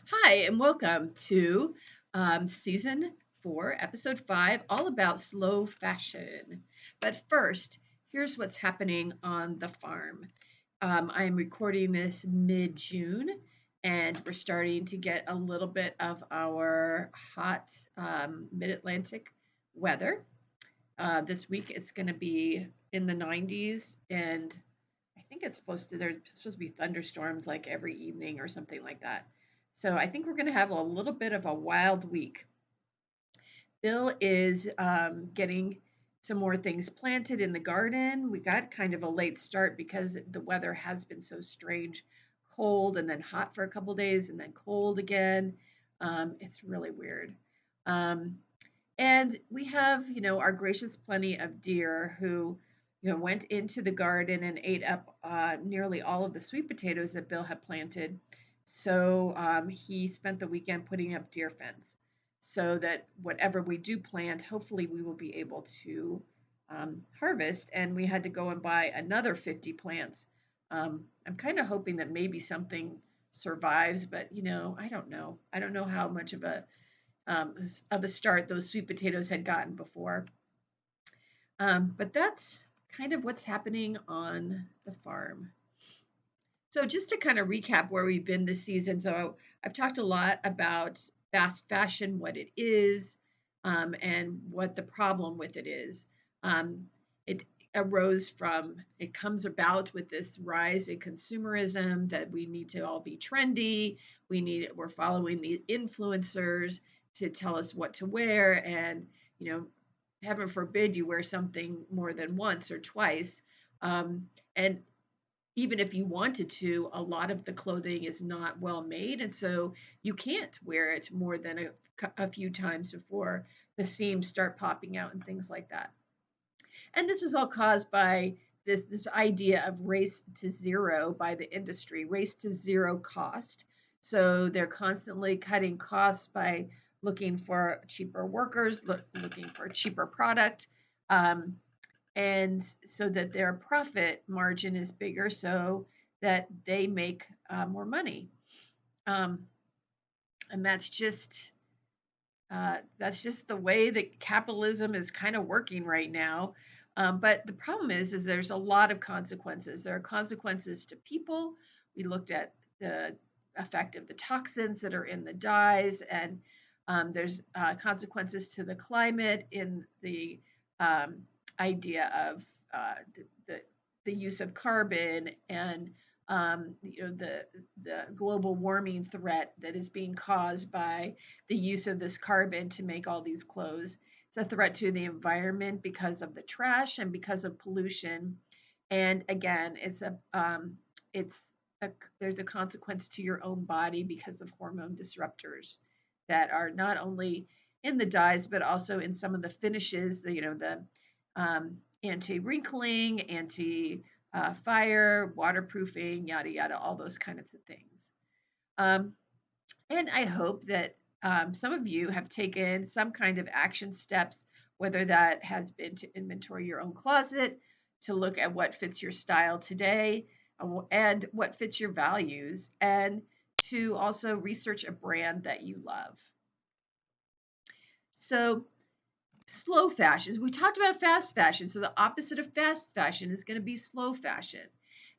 Hi, and welcome to season 4, episode 5, all about slow fashion. But first, here's what's happening on the farm. I am recording this mid June, and we're starting to get a little bit of our hot mid Atlantic weather. This week it's going to be in the 90s, and I think there's supposed to be thunderstorms like every evening or something like that. So I think we're going to have a little bit of a wild week. Bill is getting some more things planted in the garden. We got kind of a late start because the weather has been so strange, cold and then hot for a couple days and then cold again. It's really weird. Um, and we have, our gracious plenty of deer who, went into the garden and ate up nearly all of the sweet potatoes that Bill had planted. So he spent the weekend putting up deer fence so that whatever we do plant, hopefully we will be able to harvest. And we had to go and buy another 50 plants. I'm kind of hoping that maybe something survives, but I don't know. I don't know how much um, of a start those sweet potatoes had gotten before. But that's kind of what's happening on the farm. So, just to kind of recap where we've been this season, so I've talked a lot about fast fashion, what it is, and what the problem with it is. It it comes about with this rise in consumerism that we need to all be trendy. We're following the influencers to tell us what to wear, and you know, heaven forbid you wear something more than once or twice. And even if you wanted to, a lot of the clothing is not well made, and so you can't wear it more than a few times before the seams start popping out and things like that. And this was all caused by this idea of race to zero by the industry, race to zero cost. So they're constantly cutting costs by looking for cheaper workers, looking for a cheaper product. Um, and so that their profit margin is bigger so that they make more money. Um, and that's just the way that capitalism is kind of working right now. But the problem is there's a lot of consequences. There are consequences to people. We looked at the effect of the toxins that are in the dyes, and there's consequences to the climate in the um, idea of the the use of carbon and the global warming threat that is being caused by the use of this carbon to make all these clothes. It's a threat to the environment because of the trash and because of pollution. And again, it's a, there's a consequence to your own body because of hormone disruptors that are not only in the dyes but also in some of the finishes. The anti wrinkling, anti fire, waterproofing, yada yada, all those kinds of things. Um, and I hope that some of you have taken some kind of action steps, whether that has been to inventory your own closet, to look at what fits your style today, and what fits your values, and to also research a brand that you love. So, slow fashion. We talked about fast fashion. So, the opposite of fast fashion is going to be slow fashion.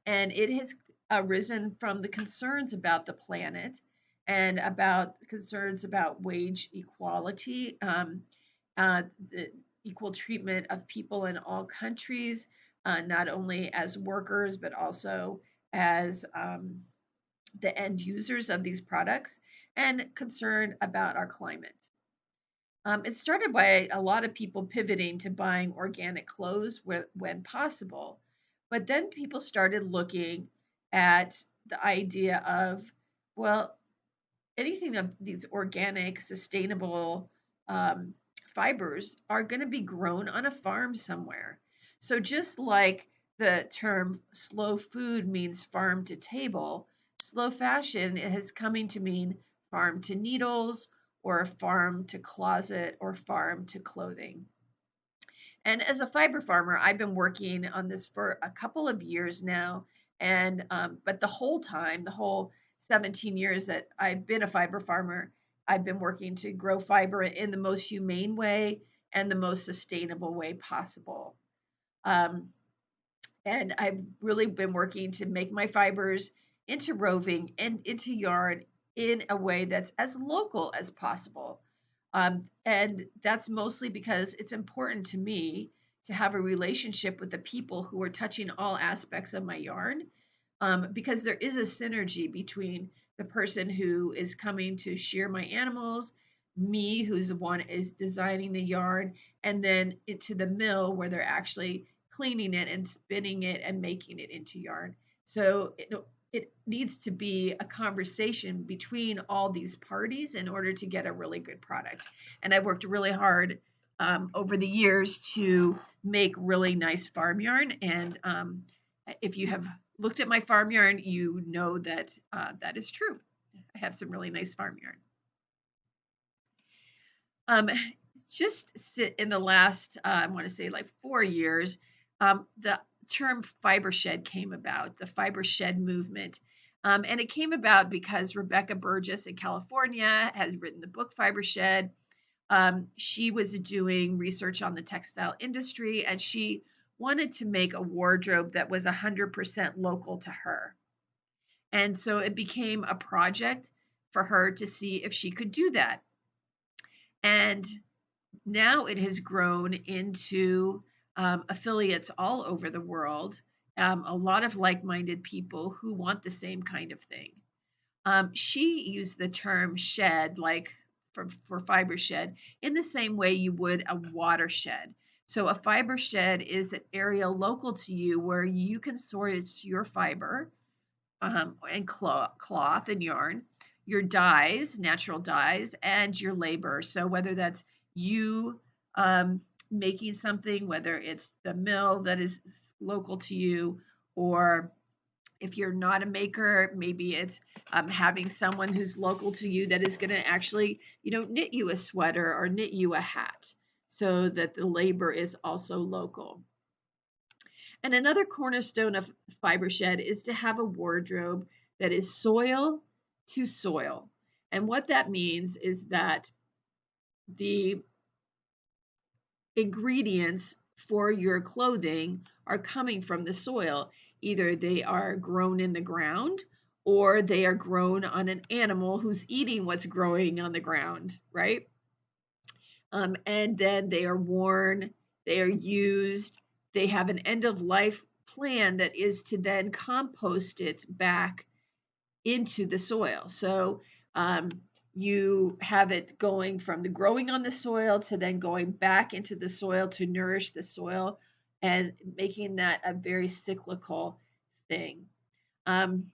And it has arisen from the concerns about the planet and about concerns about wage equality, the equal treatment of people in all countries, not only as workers, but also as the end users of these products, and concern about our climate. It started by a lot of people pivoting to buying organic clothes when possible. But then people started looking at the idea of, well, anything of these organic, sustainable fibers are going to be grown on a farm somewhere. So just like the term slow food means farm to table, slow fashion is coming to mean farm to needles or farm to closet or farm to clothing. And as a fiber farmer, I've been working on this for a couple of years now. And but the whole time, the whole 17 years that I've been a fiber farmer, I've been working to grow fiber in the most humane way and the most sustainable way possible. Um, and I've really been working to make my fibers into roving and into yarn in a way that's as local as possible. And that's mostly because it's important to me to have a relationship with the people who are touching all aspects of my yarn, because there is a synergy between the person who is coming to shear my animals, me, who's the one is designing the yarn, and then into the mill where they're actually cleaning it and spinning it and making it into yarn. So it needs to be a conversation between all these parties in order to get a really good product. And I've worked really hard over the years to make really nice farm yarn. And if you have looked at my farm yarn, you know that that is true. I have some really nice farm yarn. Um, just in the last, I want to say like 4 years, the term Fibershed came about, the Fibershed movement. And it came about because Rebecca Burgess in California has written the book Fibershed. She was doing research on the textile industry, and she wanted to make a wardrobe that was 100% local to her. And so it became a project for her to see if she could do that. And now it has grown into affiliates all over the world, a lot of like minded people who want the same kind of thing. She used the term shed, like for fiber shed, in the same way you would a watershed. So a fiber shed is an area local to you where you can source your fiber, and cloth and yarn, your dyes, natural dyes, and your labor. So whether that's you making something, whether it's the mill that is local to you, or if you're not a maker, maybe it's having someone who's local to you that is going to actually, knit you a sweater or knit you a hat, so that the labor is also local. And another cornerstone of Fibershed is to have a wardrobe that is soil to soil. And what that means is that the ingredients for your clothing are coming from the soil. Either they are grown in the ground or they are grown on an animal who's eating what's growing on the ground, right? And then they are worn, they are used, they have an end of life plan that is to then compost it back into the soil. So you have it going from the growing on the soil to then going back into the soil to nourish the soil, and making that a very cyclical thing. Um,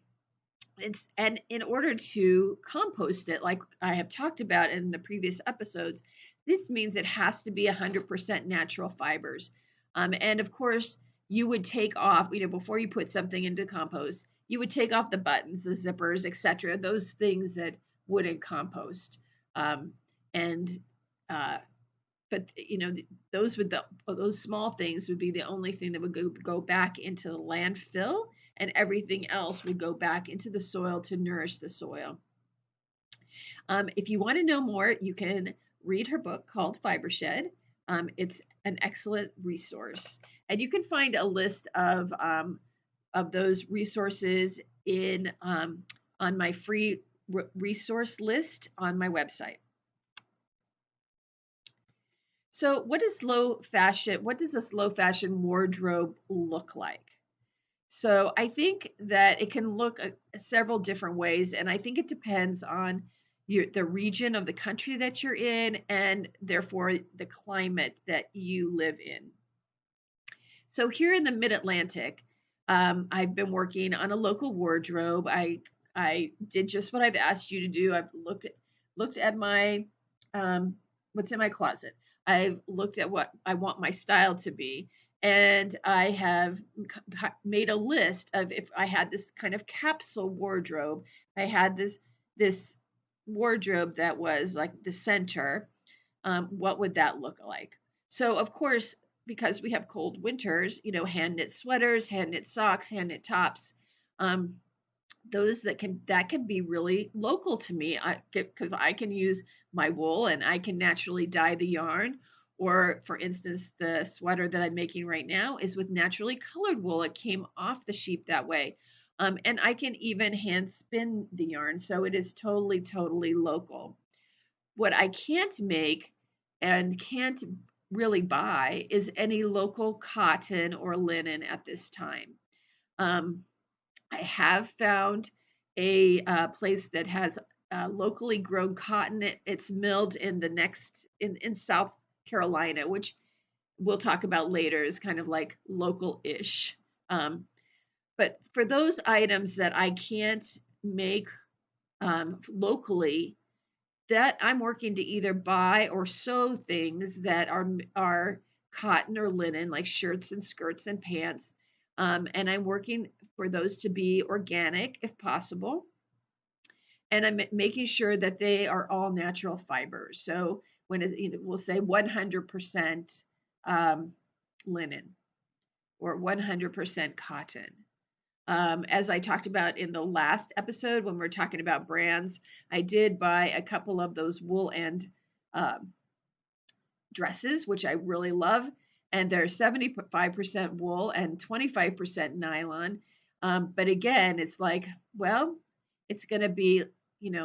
and in order to compost it, like I have talked about in the previous episodes, this means it has to be 100% natural fibers. And of course, you would take off, before you put something into compost, you would take off the buttons, the zippers, etc., those things that wouldn't compost. And but those small things would be the only thing that would go back into the landfill, and everything else would go back into the soil to nourish the soil. If you want to know more, you can read her book called Fibershed. It's an excellent resource, and you can find a list of those resources in on my free resource list on my website. So what does a slow fashion wardrobe look like? So I think that it can look several different ways, and I think it depends on the region of the country that you're in, and therefore the climate that you live in. So here in the Mid-Atlantic, I've been working on a local wardrobe. I did just what I've asked you to do. I've looked at my what's in my closet. I've looked at what I want my style to be, and I have made a list of, if I had this kind of capsule wardrobe, I had this wardrobe that was like the center. What would that look like? So of course, because we have cold winters, hand knit sweaters, hand knit socks, hand knit tops. Um, those that can be really local to me, because I can use my wool and I can naturally dye the yarn. Or for instance, the sweater that I'm making right now is with naturally colored wool. It came off the sheep that way. And I can even hand spin the yarn, so it is totally local. What I can't make and can't really buy is any local cotton or linen at this time. um, I have found a place that has locally grown cotton. It's milled in the next in South Carolina, which we'll talk about later, is kind of like local-ish. Um, but for those items that I can't make locally, that I'm working to either buy or sew things that are cotton or linen, like shirts and skirts and pants. And I'm working for those to be organic if possible. And I'm making sure that they are all natural fibers. So when we'll say 100% linen or 100% cotton. As I talked about in the last episode when we're talking about brands, I did buy a couple of those wool and um, dresses, which I really love. And they're 75% wool and 25% nylon. But again, it's like, well, it's going to be,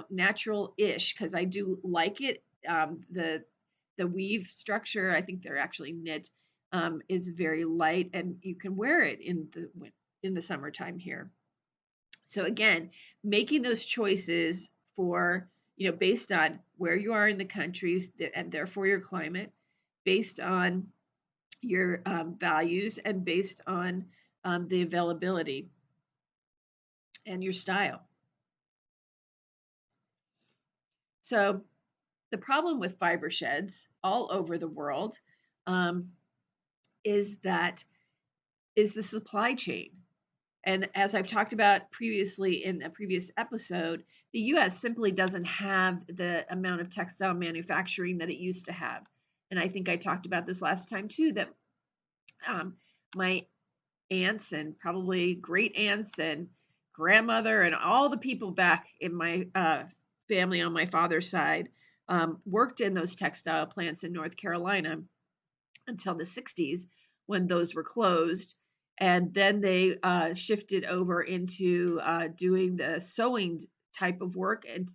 natural-ish because I do like it. The weave structure, I think they're actually knit, is very light, and you can wear it in the summertime here. So again, making those choices for, based on where you are in the countries and therefore your climate, based on your values, and based on the availability and your style. So the problem with fiber sheds all over the world um, is the supply chain. And as I've talked about previously in a previous episode, the US simply doesn't have the amount of textile manufacturing that it used to have. And I think I talked about this last time too, that my aunts and probably great aunts and grandmother and all the people back in my family on my father's side worked in those textile plants in North Carolina until the 60s when those were closed. And then they shifted over into doing the sewing type of work and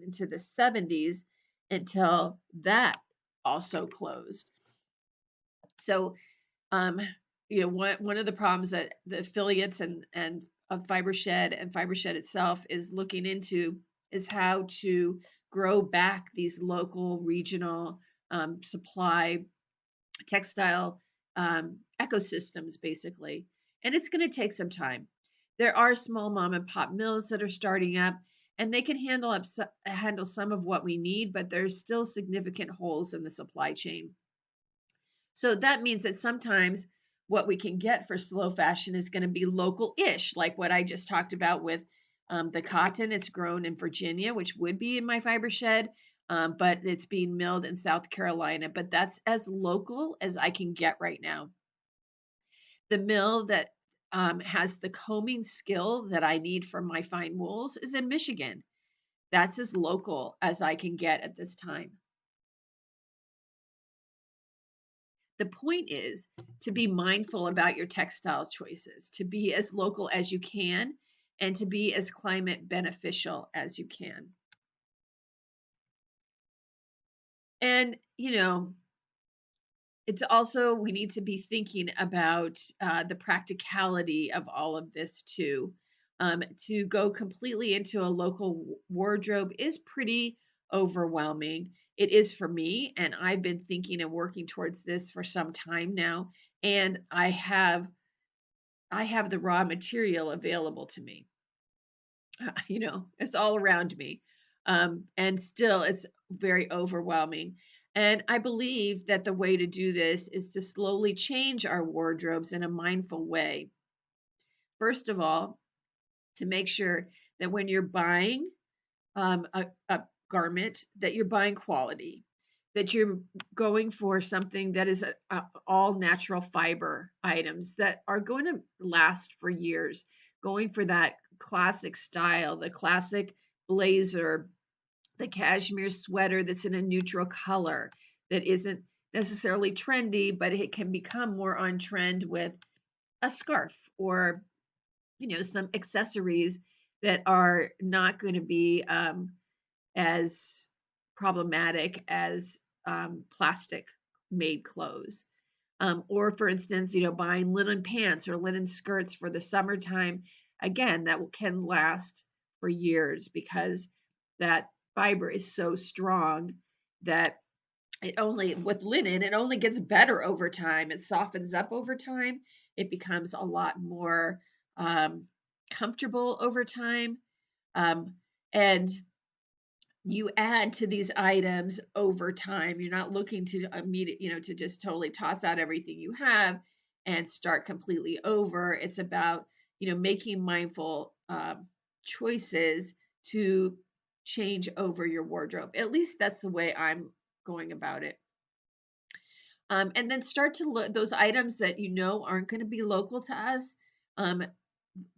into the 70s until that also closed. So, um, one of the problems that the affiliates and of Fibershed and Fibershed itself is looking into is how to grow back these local, regional supply textile ecosystems, basically. And it's going to take some time. There are small mom and pop mills that are starting up, and they can handle some of what we need, but there's still significant holes in the supply chain. So that means that sometimes what we can get for slow fashion is going to be local-ish, like what I just talked about with the cotton. It's grown in Virginia, which would be in my fiber shed, but it's being milled in South Carolina. But that's as local as I can get right now. The mill that has the combing skill that I need for my fine wools is in Michigan. That's as local as I can get at this time. The point is to be mindful about your textile choices, to be as local as you can, and to be as climate beneficial as you can. And, it's also, we need to be thinking about the practicality of all of this too. To go completely into a local wardrobe is pretty overwhelming. It is for me, and I've been thinking and working towards this for some time now. And I have the raw material available to me. It's all around me. And still, it's very overwhelming. And I believe that the way to do this is to slowly change our wardrobes in a mindful way. First of all, to make sure that when you're buying a garment, that you're buying quality, that you're going for something that is all natural fiber items that are going to last for years, going for that classic style, the classic blazer, the cashmere sweater that's in a neutral color that isn't necessarily trendy, but it can become more on trend with a scarf or some accessories that are not going to be as problematic as plastic made clothes. Or for instance, buying linen pants or linen skirts for the summertime. Again, that can last for years because that fiber is so strong that with linen, it only gets better over time. It softens up over time. It becomes a lot more comfortable over time. Um, and you add to these items over time. You're not looking to to just totally toss out everything you have and start completely over. It's about, making mindful choices to change over your wardrobe. At least that's the way I'm going about it. And then start to look those items that aren't going to be local to us, um,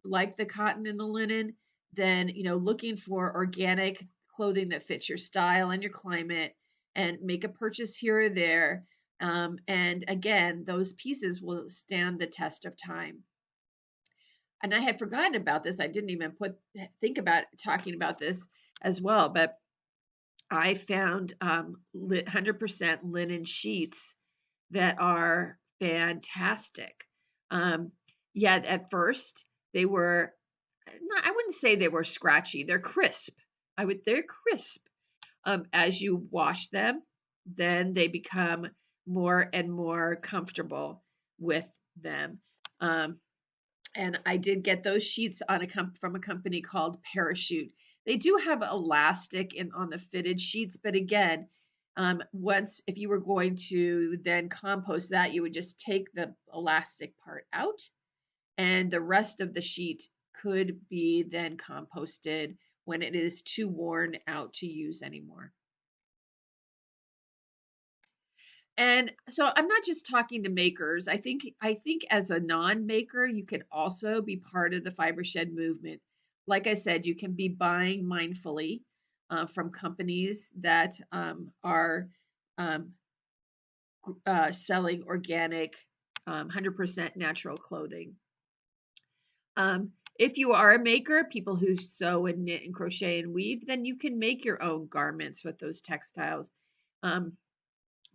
like the cotton and the linen. Then looking for organic clothing that fits your style and your climate, and make a purchase here or there. And again, those pieces will stand the test of time. And I had forgotten about this. I didn't even think about talking about this as well, but I found 100% linen sheets that are fantastic. Um, yeah, at first they were not, I wouldn't say they were scratchy. They're crisp. They're crisp. As you wash them, then they become more and more comfortable with them. Um, and I did get those sheets from a company called Parachute. They do have elastic on the fitted sheets, but again, once if you were going to then compost that, you would just take the elastic part out, and the rest of the sheet could be then composted when it is too worn out to use anymore. And so I'm not just talking to makers. I think as a non-maker, you can also be part of the Fibershed movement. Like I said, you can be buying mindfully from companies that are um, selling organic, 100% natural clothing. If you are a maker, people who sew and knit and crochet and weave, then you can make your own garments with those textiles. Um,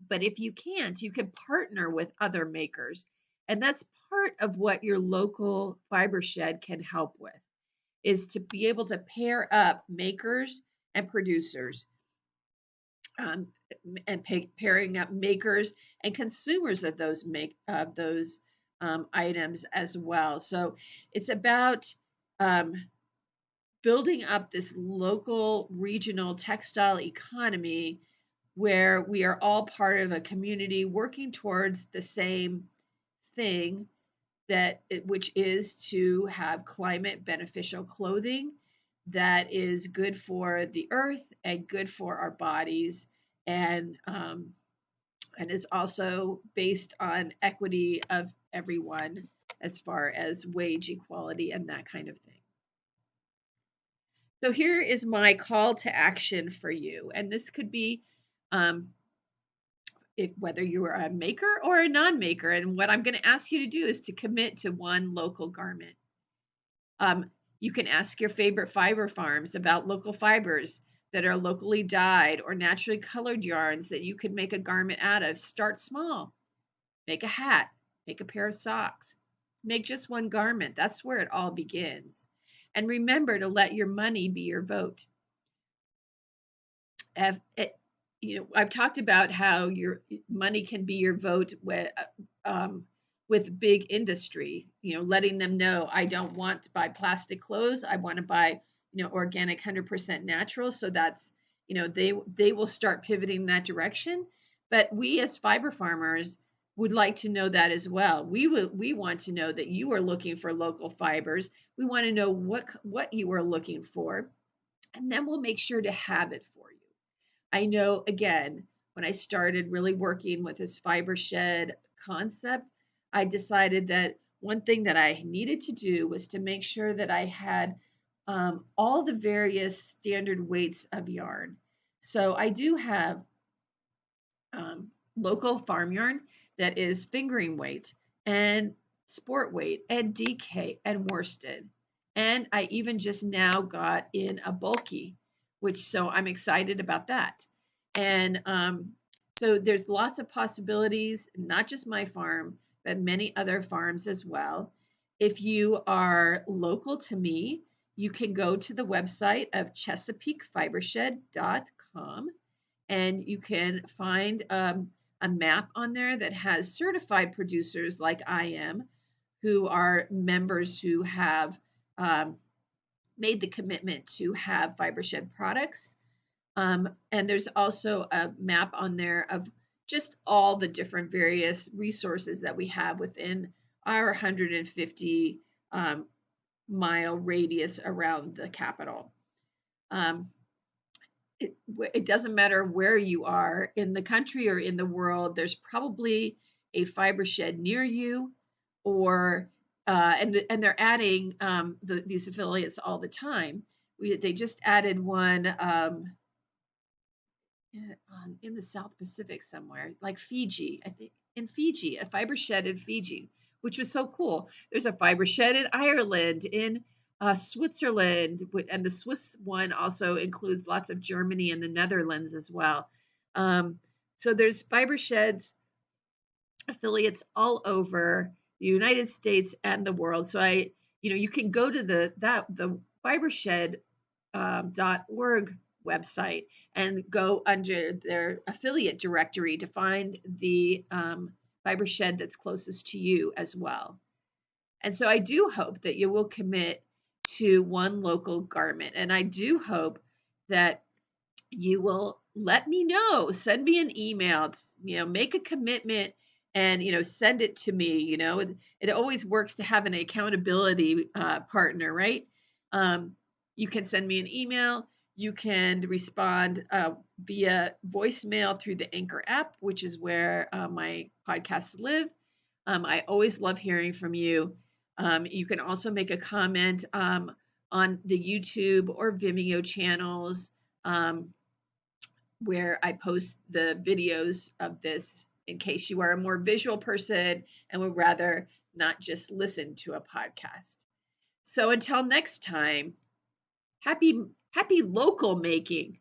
but if you can't, you can partner with other makers. And that's part of what your local Fibershed can help with, is to be able to pair up makers and producers, um, and pairing up makers and consumers of those items as well. So it's about um, building up this local regional textile economy where we are all part of a community working towards the same thing, which is to have climate beneficial clothing that is good for the earth and good for our bodies, and is also based on equity of everyone as far as wage equality and that kind of thing. So here is my call to action for you, and this could be um, whether you are a maker or a non-maker. And what I'm going to ask you to do is to commit to one local garment. You can ask your favorite fiber farms about local fibers that are locally dyed or naturally colored yarns that you could make a garment out of. Start small. Make a hat, make a pair of socks, make just one garment. That's where it all begins. And remember to let your money be your vote. I've talked about how your money can be your vote with big industry, letting them know, I don't want to buy plastic clothes. I want to buy, organic, 100% natural. So that's, they will start pivoting that direction. But we as fiber farmers would like to know that as well. We want to know that you are looking for local fibers. We want to know what you are looking for, and then we'll make sure to have it for you. I know, again, when I started really working with this Fibershed concept, I decided that one thing that I needed to do was to make sure that I had all the various standard weights of yarn. So I do have local farm yarn that is fingering weight and sport weight and DK and worsted. And I even just now got in a bulky, which so I'm excited about that. And so there's lots of possibilities, not just my farm, but many other farms as well. If you are local to me, you can go to the website of ChesapeakeFibershed.com and you can find a map on there that has certified producers like I am, who are members who have um, made the commitment to have Fibershed products. And there's also a map on there of just all the different various resources that we have within our 150 mile radius around the capital. Um, it doesn't matter where you are in the country or in the world, there's probably a fiber shed near you, or and they're adding these affiliates all the time. They just added one in the South Pacific somewhere, like Fiji, I think in Fiji, a fiber shed in Fiji, which was so cool. There's a fiber shed in Ireland, in Switzerland, and the Swiss one also includes lots of Germany and the Netherlands as well. Um, so there's fiber sheds affiliates all over the United States and the world. So you can go to the Fibershed .org website and go under their affiliate directory to find the fiber shed that's closest to you as well. And so I do hope that you will commit to one local garment. And I do hope that you will let me know, send me an email, make a commitment and, send it to me. It always works to have an accountability partner, right? You can send me an email. You can respond via voicemail through the Anchor app, which is where my podcasts live. I always love hearing from you. You can also make a comment on the YouTube or Vimeo channels. Where I post the videos of this in case you are a more visual person and would rather not just listen to a podcast. So until next time, happy local making.